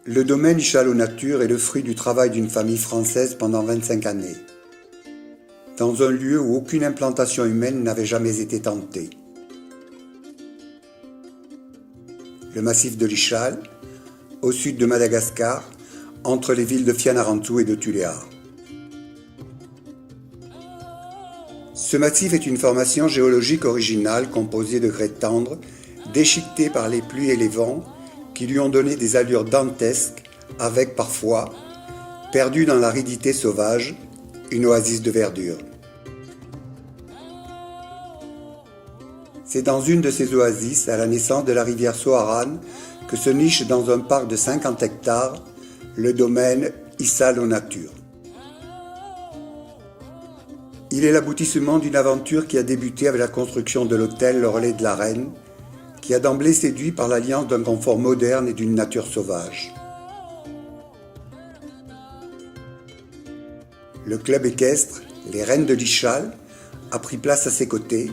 Le domaine Ichalot Nature est le fruit du travail d'une famille française pendant 25 années, dans un lieu où aucune implantation humaine n'avait jamais été tentée. Le massif de l'Ichal, au sud de Madagascar, entre les villes de Fianarantsoa et de Tuléar. Ce massif est une formation géologique originale composée de grès tendres, déchiquetés par les pluies et les vents, qui lui ont donné des allures dantesques, avec parfois, perdu dans l'aridité sauvage, une oasis de verdure. C'est dans une de ces oasis, à la naissance de la rivière Soaran, que se niche dans un parc de 50 hectares, le domaine Ichalot Nature. Il est l'aboutissement d'une aventure qui a débuté avec la construction de l'hôtel Le Relais de la Reine, qui a d'emblée séduit par l'alliance d'un confort moderne et d'une nature sauvage. Le club équestre, les Reines de l'Ichal, a pris place à ses côtés,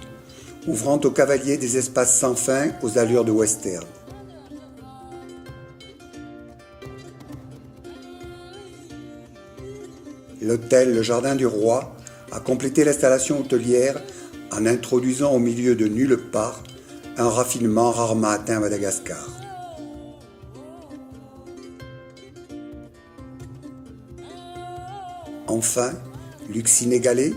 ouvrant aux cavaliers des espaces sans fin aux allures de western. L'hôtel Le Jardin du Roi a complété l'installation hôtelière en introduisant au milieu de nulle part un raffinement rarement atteint à Madagascar. Enfin, luxe inégalé,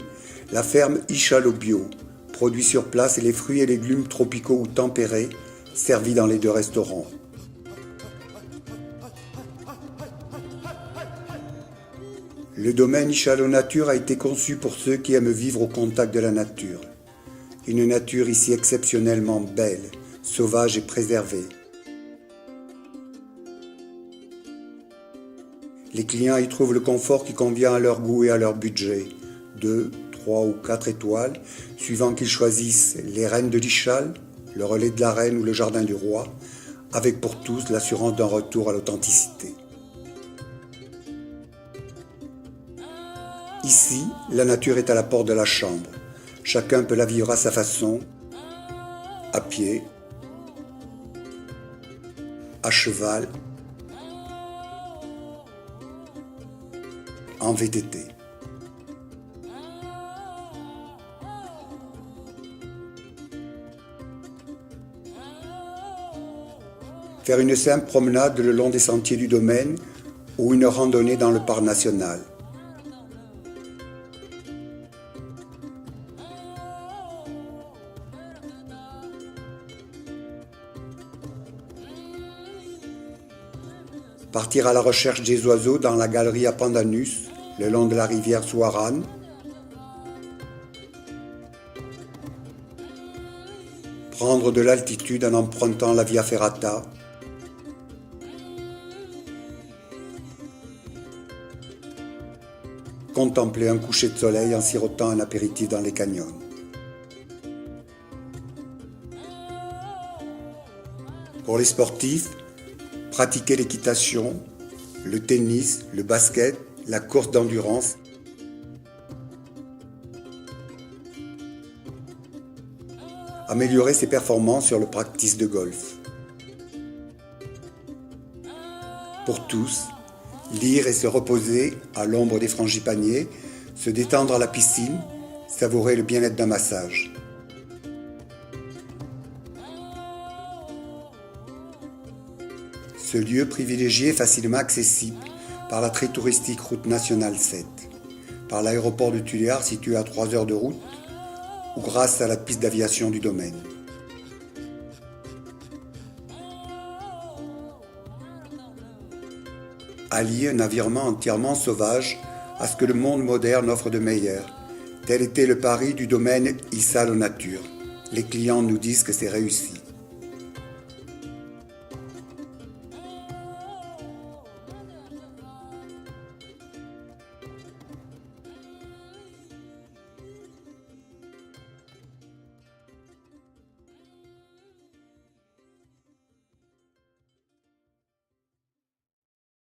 la ferme Ichalot Bio produit sur place les fruits et légumes tropicaux ou tempérés servis dans les deux restaurants. Le domaine Ichalot Nature a été conçu pour ceux qui aiment vivre au contact de la nature. Une nature ici exceptionnellement belle, sauvage et préservée. Les clients y trouvent le confort qui convient à leur goût et à leur budget. 2, 3 ou 4 étoiles, suivant qu'ils choisissent les Reines de l'Ichal, le Relais de la Reine ou le Jardin du Roi, avec pour tous l'assurance d'un retour à l'authenticité. Ici, la nature est à la porte de la chambre. Chacun peut la vivre à sa façon, à pied, à cheval, en VTT. Faire une simple promenade le long des sentiers du domaine ou une randonnée dans le parc national. Partir à la recherche des oiseaux dans la galerie à Pandanus, le long de la rivière Soaran. Prendre de l'altitude en empruntant la Via Ferrata. Contempler un coucher de soleil en sirotant un apéritif dans les canyons. Pour les sportifs, pratiquer l'équitation, le tennis, le basket, la course d'endurance. Améliorer ses performances sur le practice de golf. Pour tous, lire et se reposer à l'ombre des frangipaniers, se détendre à la piscine, savourer le bien-être d'un massage. Ce lieu privilégié est facilement accessible par la très touristique route nationale 7, par l'aéroport de Tuléar situé à 3 heures de route ou grâce à la piste d'aviation du domaine. Allier un environnement entièrement sauvage à ce que le monde moderne offre de meilleur, tel était le pari du domaine Ichalot Nature. Les clients nous disent que c'est réussi.